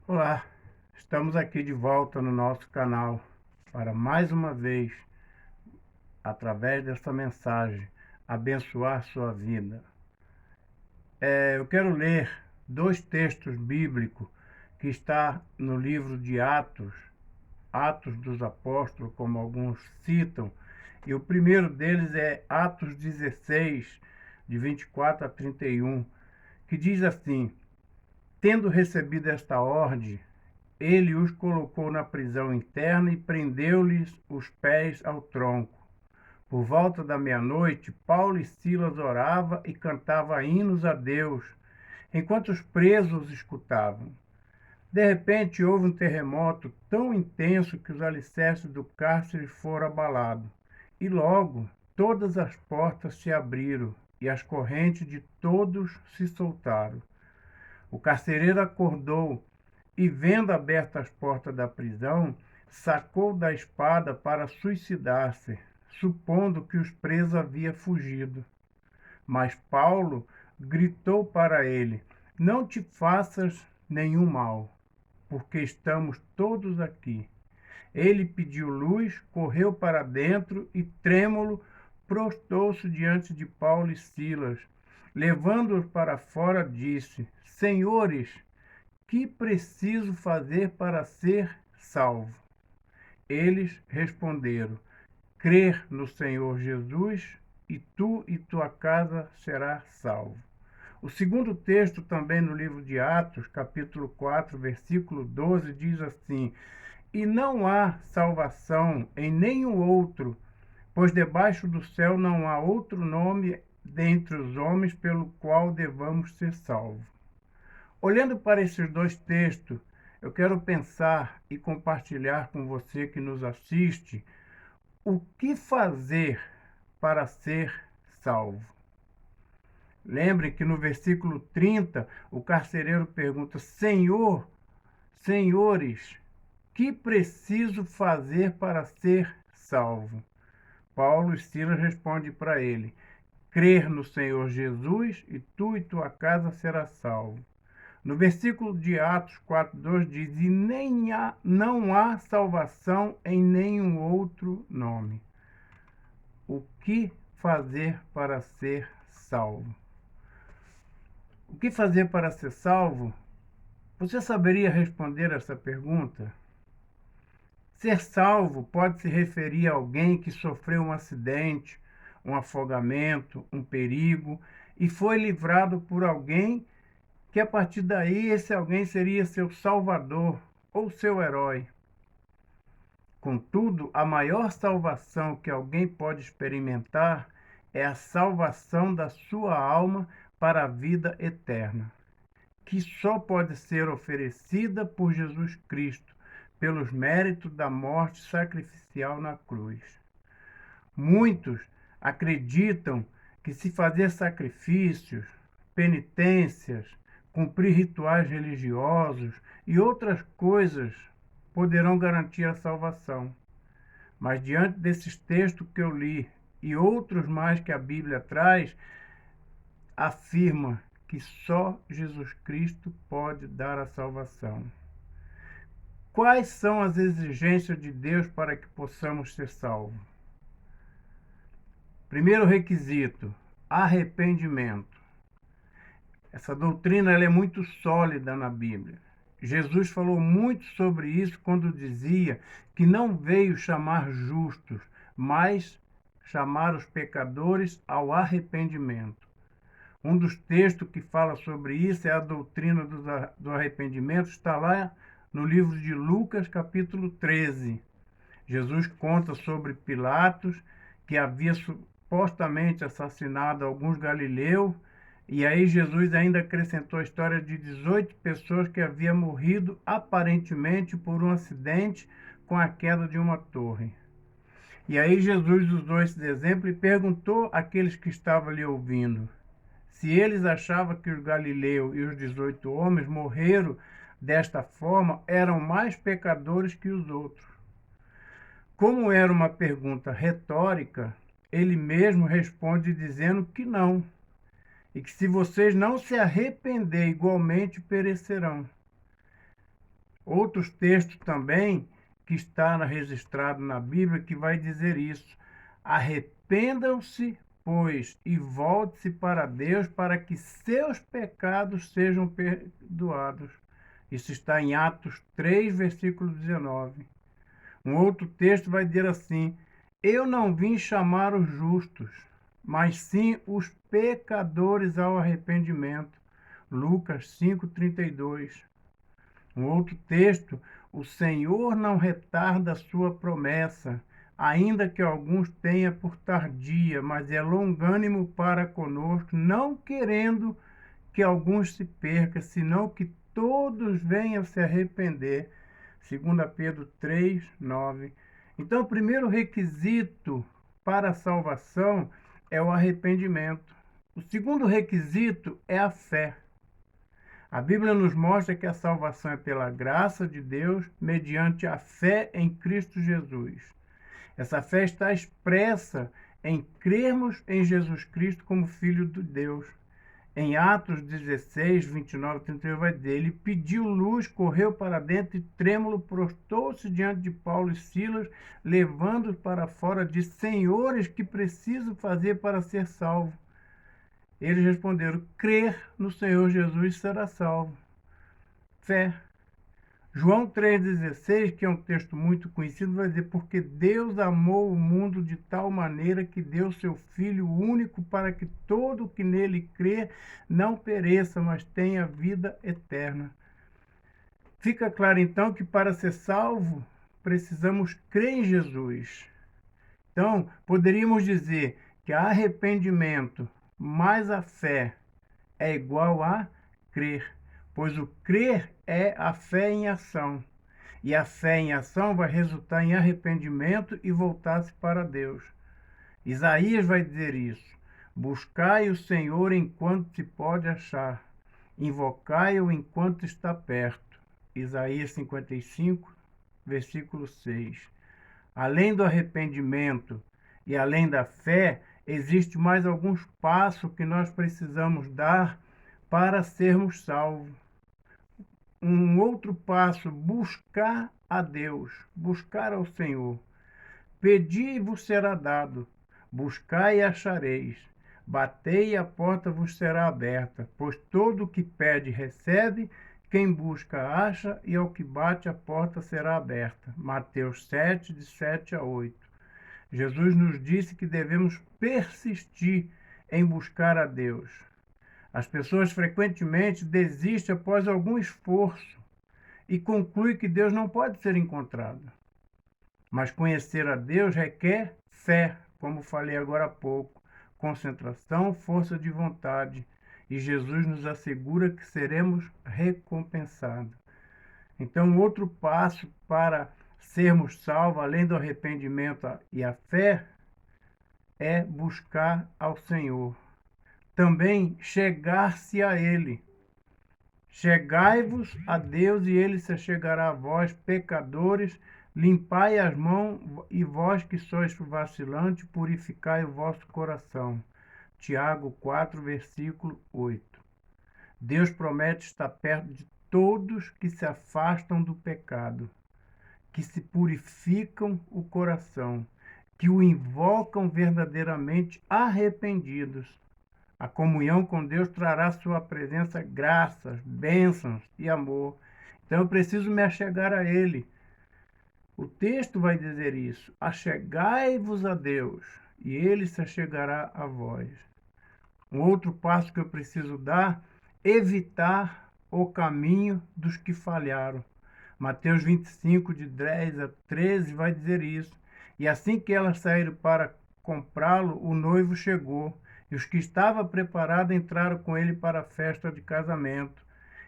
Olá, estamos aqui de volta no nosso canal para mais uma vez, através desta mensagem, abençoar sua vida. Eu quero ler dois textos bíblicos que está no livro de Atos, Atos dos Apóstolos, como alguns citam, e o primeiro deles é Atos 16, de 24 a 31, que diz assim: Tendo recebido esta ordem, ele os colocou na prisão interna e prendeu-lhes os pés ao tronco. Por volta da meia-noite, Paulo e Silas oravam e cantavam hinos a Deus, enquanto os presos os escutavam. De repente, houve um terremoto tão intenso que os alicerces do cárcere foram abalados. E logo, todas as portas se abriram e as correntes de todos se soltaram. O carcereiro acordou e, vendo abertas as portas da prisão, sacou da espada para suicidar-se, supondo que os presos haviam fugido. Mas Paulo gritou para ele: Não te faças nenhum mal, porque estamos todos aqui. Ele pediu luz, correu para dentro e, trêmulo, prostrou-se diante de Paulo e Silas. Levando-os para fora, disse: Senhores, que preciso fazer para ser salvo? Eles responderam: Crer no Senhor Jesus e tu e tua casa será salvo. O segundo texto, também no livro de Atos, capítulo 4, versículo 12, diz assim: E não há salvação em nenhum outro, pois debaixo do céu não há outro nome dentre os homens pelo qual devamos ser salvos. Olhando para esses dois textos, eu quero pensar e compartilhar com você que nos assiste o que fazer para ser salvo. Lembre que no versículo 30, o carcereiro pergunta: Senhor, senhores, que preciso fazer para ser salvo? Paulo e Silas respondem para ele: Crer no Senhor Jesus e tu e tua casa será salvo. No versículo de Atos 4:2 diz: E não há salvação em nenhum outro nome. O que fazer para ser salvo? O que fazer para ser salvo? Você saberia responder essa pergunta? Ser salvo pode se referir a alguém que sofreu um acidente, um afogamento, um perigo e foi livrado por alguém que a partir daí esse alguém seria seu salvador ou seu herói. Contudo, a maior salvação que alguém pode experimentar é a salvação da sua alma para a vida eterna, que só pode ser oferecida por Jesus Cristo, pelos méritos da morte sacrificial na cruz. Muitos acreditam que se fazer sacrifícios, penitências, cumprir rituais religiosos e outras coisas poderão garantir a salvação. Mas diante desses textos que eu li e outros mais que a Bíblia traz, afirma que só Jesus Cristo pode dar a salvação. Quais são as exigências de Deus para que possamos ser salvos? Primeiro requisito: arrependimento. Essa doutrina ela é muito sólida na Bíblia. Jesus falou muito sobre isso quando dizia que não veio chamar justos, mas chamar os pecadores ao arrependimento. Um dos textos que fala sobre isso é a doutrina do arrependimento, está lá no livro de Lucas, capítulo 13. Jesus conta sobre Pilatos, que havia supostamente assassinado alguns galileus, e aí Jesus ainda acrescentou a história de 18 pessoas que haviam morrido aparentemente por um acidente com a queda de uma torre. E aí Jesus usou esse exemplo e perguntou àqueles que estavam ali ouvindo se eles achavam que os galileus e os 18 homens morreram desta forma, eram mais pecadores que os outros. Como era uma pergunta retórica, ele mesmo responde dizendo que não, e que se vocês não se arrepender, igualmente perecerão. Outros textos também que está registrado na Bíblia que vai dizer isso. Arrependam-se, pois, e volte-se para Deus para que seus pecados sejam perdoados. Isso está em Atos 3, versículo 19. Um outro texto vai dizer assim: eu não vim chamar os justos, mas sim os pecadores ao arrependimento. Lucas 5:32. Um outro texto: o Senhor não retarda a sua promessa, ainda que alguns tenha por tardia, mas é longânimo para conosco, não querendo que alguns se percam, senão que todos venham se arrepender. 2 Pedro 3:9. Então, o primeiro requisito para a salvação é o arrependimento. O segundo requisito é a fé. A Bíblia nos mostra que a salvação é pela graça de Deus, mediante a fé em Cristo Jesus. Essa fé está expressa em crermos em Jesus Cristo como Filho de Deus. Em Atos 16, 29 e 31 vai dizer: ele pediu luz, correu para dentro e trêmulo prostou-se diante de Paulo e Silas, levando-os para fora, de senhores, que preciso fazer para ser salvo? Eles responderam: crer no Senhor Jesus será salvo. Fé. João 3,16, que é um texto muito conhecido, vai dizer: porque Deus amou o mundo de tal maneira que deu seu Filho único para que todo que nele crê não pereça, mas tenha vida eterna. Fica claro então que para ser salvo precisamos crer em Jesus. Então, poderíamos dizer que arrependimento mais a fé é igual a crer, pois o crer é a fé em ação. E a fé em ação vai resultar em arrependimento e voltar-se para Deus. Isaías vai dizer isso: buscai o Senhor enquanto se pode achar, invocai-o enquanto está perto. Isaías 55, versículo 6. Além do arrependimento e além da fé, existe mais alguns passos que nós precisamos dar para sermos salvos. Um outro passo: buscar a Deus, buscar ao Senhor. Pedi e vos será dado, buscai e achareis, batei e a porta vos será aberta, pois todo o que pede recebe, quem busca acha, e ao que bate a porta será aberta. Mateus 7, de 7 a 8. Jesus nos disse que devemos persistir em buscar a Deus. As pessoas frequentemente desistem após algum esforço e concluem que Deus não pode ser encontrado. Mas conhecer a Deus requer fé, como falei agora há pouco, concentração, força de vontade, e Jesus nos assegura que seremos recompensados. Então, outro passo para sermos salvos, além do arrependimento e a fé, é buscar ao Senhor. Também chegar-se a Ele. Chegai-vos a Deus e Ele se chegará a vós, pecadores. Limpai as mãos, e vós que sois vacilantes, purificai o vosso coração. Tiago 4, versículo 8. Deus promete estar perto de todos que se afastam do pecado, que se purificam o coração, que o invocam verdadeiramente arrependidos. A comunhão com Deus trará sua presença graças, bênçãos e amor. Então eu preciso me achegar a Ele. O texto vai dizer isso: achegai-vos a Deus, e Ele se achegará a vós. Um outro passo que eu preciso dar: evitar o caminho dos que falharam. Mateus 25, de 10 a 13, vai dizer isso. E assim que elas saíram para comprá-lo, o noivo chegou, e os que estavam preparados entraram com ele para a festa de casamento.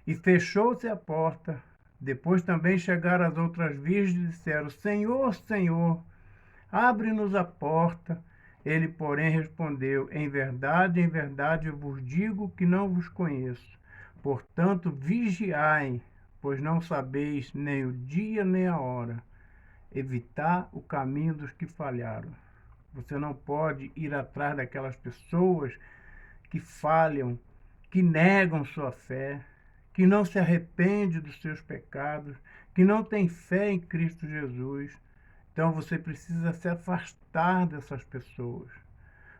E fechou-se a porta. Depois também chegaram as outras virgens e disseram: Senhor, Senhor, abre-nos a porta. Ele, porém, respondeu: em verdade eu vos digo que não vos conheço. Portanto, vigiai, pois não sabeis nem o dia nem a hora. Evitar o caminho dos que falharam. Você não pode ir atrás daquelas pessoas que falham, que negam sua fé, que não se arrepende dos seus pecados, que não tem fé em Cristo Jesus. Então você precisa se afastar dessas pessoas.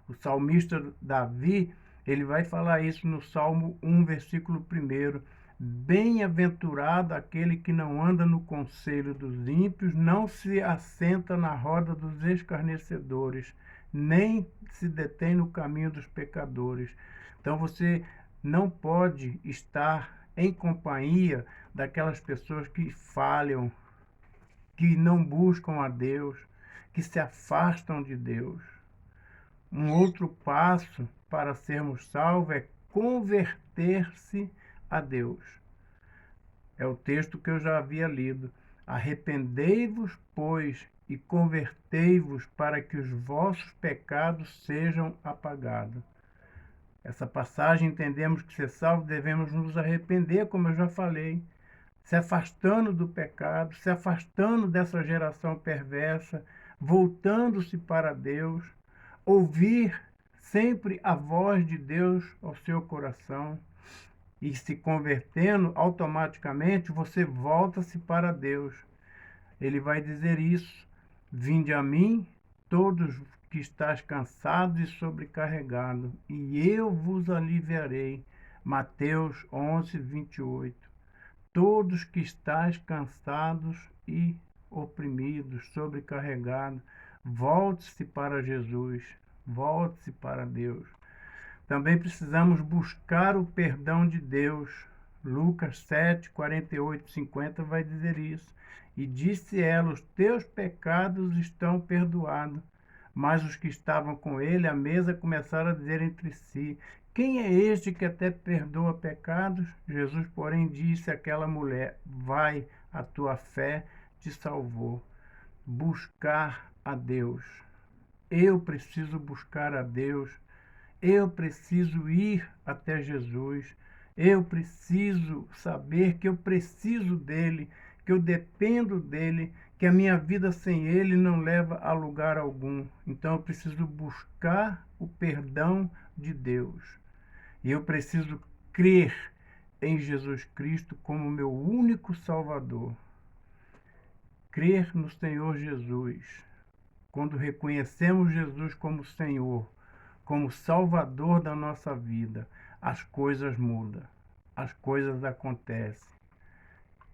O salmista Davi, ele vai falar isso no Salmo 1, versículo 1. Bem-aventurado aquele que não anda no conselho dos ímpios, não se assenta na roda dos escarnecedores, nem se detém no caminho dos pecadores. Então você não pode estar em companhia daquelas pessoas que falham, que não buscam a Deus, que se afastam de Deus. Um outro passo para sermos salvos é converter-se a Deus. É o texto que eu já havia lido. Arrependei-vos, pois, e convertei-vos para que os vossos pecados sejam apagados. Essa passagem entendemos que ser salvo devemos nos arrepender, como eu já falei, se afastando do pecado, se afastando dessa geração perversa, voltando-se para Deus, ouvir sempre a voz de Deus ao seu coração e se convertendo, automaticamente você volta-se para Deus. Ele vai dizer isso: vinde a mim, todos que estáis cansados e sobrecarregados, e eu vos aliviarei. Mateus 11, 28. Todos que estáis cansados e oprimidos, sobrecarregados, volte-se para Jesus, volte-se para Deus. Também precisamos buscar o perdão de Deus. Lucas 7, 48, 50 vai dizer isso. E disse ela: os teus pecados estão perdoados. Mas os que estavam com ele à mesa começaram a dizer entre si: quem é este que até perdoa pecados? Jesus, porém, disse àquela mulher: vai, a tua fé te salvou. Buscar a Deus. Eu preciso buscar a Deus. Eu preciso ir até Jesus. Eu preciso saber que eu preciso dele, que eu dependo dele, que a minha vida sem ele não leva a lugar algum. Então eu preciso buscar o perdão de Deus. E eu preciso crer em Jesus Cristo como meu único Salvador. Crer no Senhor Jesus. Quando reconhecemos Jesus como Senhor, como Salvador da nossa vida, as coisas mudam, as coisas acontecem.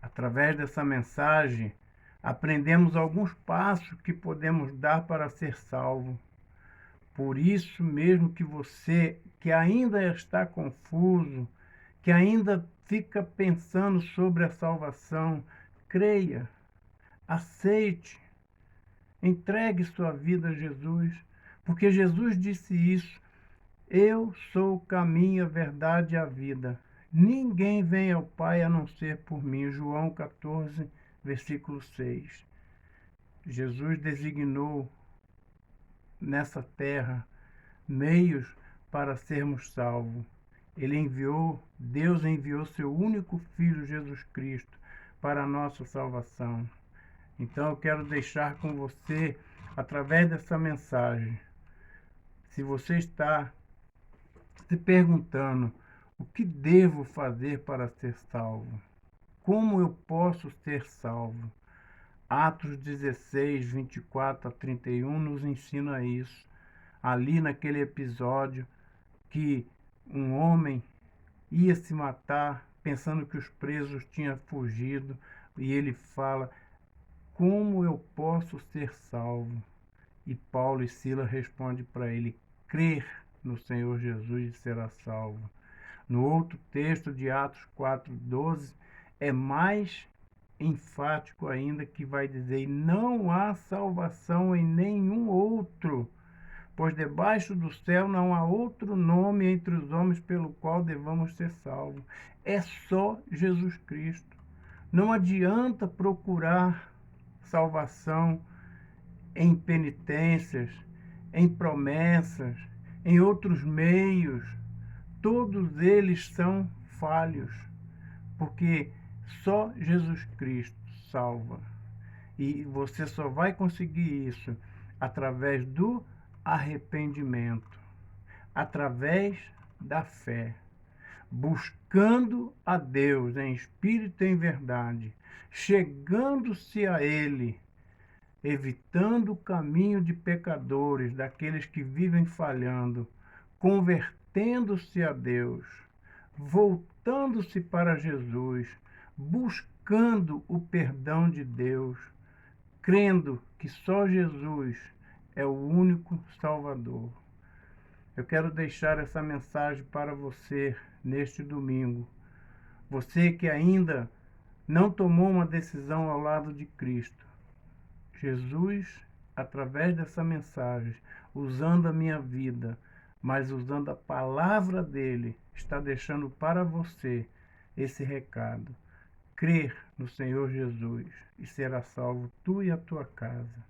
Através dessa mensagem, aprendemos alguns passos que podemos dar para ser salvo. Por isso mesmo que você, que ainda está confuso, que ainda fica pensando sobre a salvação, creia, aceite, entregue sua vida a Jesus, porque Jesus disse isso: eu sou o caminho, a verdade e a vida. Ninguém vem ao Pai a não ser por mim. João 14, versículo 6. Jesus designou nessa terra meios para sermos salvos. Deus enviou seu único Filho, Jesus Cristo, para a nossa salvação. Então eu quero deixar com você, através dessa mensagem, se você está se perguntando: o que devo fazer para ser salvo? Como eu posso ser salvo? Atos 16, 24 a 31 nos ensina isso. Ali naquele episódio que um homem ia se matar, pensando que os presos tinham fugido, e ele fala: como eu posso ser salvo? E Paulo e Silas respondem para ele: crer no Senhor Jesus e será salvo. No outro texto de Atos 4:12 é mais enfático ainda, que vai dizer: não há salvação em nenhum outro, pois debaixo do céu não há outro nome entre os homens pelo qual devamos ser salvos. É só Jesus Cristo. Não adianta procurar salvação em penitências, em promessas, em outros meios. Todos eles são falhos, porque só Jesus Cristo salva. E você só vai conseguir isso através do arrependimento, através da fé. buscando a Deus em espírito e em verdade, chegando-se a Ele, evitando o caminho de pecadores, daqueles que vivem falhando, convertendo-se a Deus, voltando-se para Jesus, buscando o perdão de Deus, crendo que só Jesus é o único Salvador. Eu quero deixar essa mensagem para você neste domingo. Você que ainda não tomou uma decisão ao lado de Cristo. Jesus, através dessa mensagem, usando a minha vida, mas usando a palavra dele, está deixando para você esse recado. Crer no Senhor Jesus e será salvo tu e a tua casa.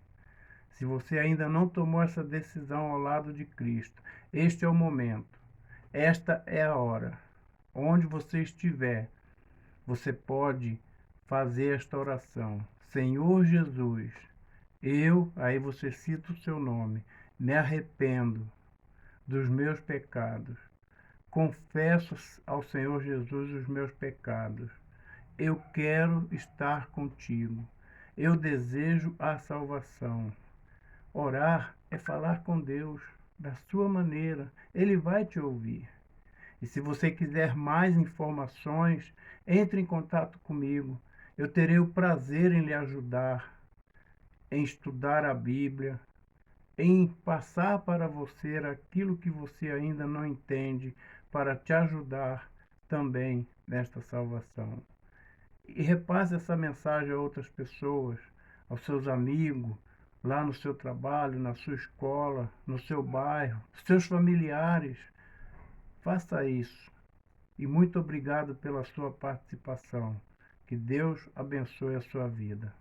Se você ainda não tomou essa decisão ao lado de Cristo, este é o momento. Esta é a hora. Onde você estiver, você pode fazer esta oração. Senhor Jesus, aí você cita o seu nome, me arrependo dos meus pecados. Confesso ao Senhor Jesus os meus pecados. Eu quero estar contigo. Eu desejo a salvação. Orar é falar com Deus da sua maneira. Ele vai te ouvir. E se você quiser mais informações, entre em contato comigo. Eu terei o prazer em lhe ajudar, em estudar a Bíblia, em passar para você aquilo que você ainda não entende, para te ajudar também nesta salvação. E repasse essa mensagem a outras pessoas, aos seus amigos, lá no seu trabalho, na sua escola, no seu bairro, seus familiares. Faça isso. E muito obrigado pela sua participação. Que Deus abençoe a sua vida.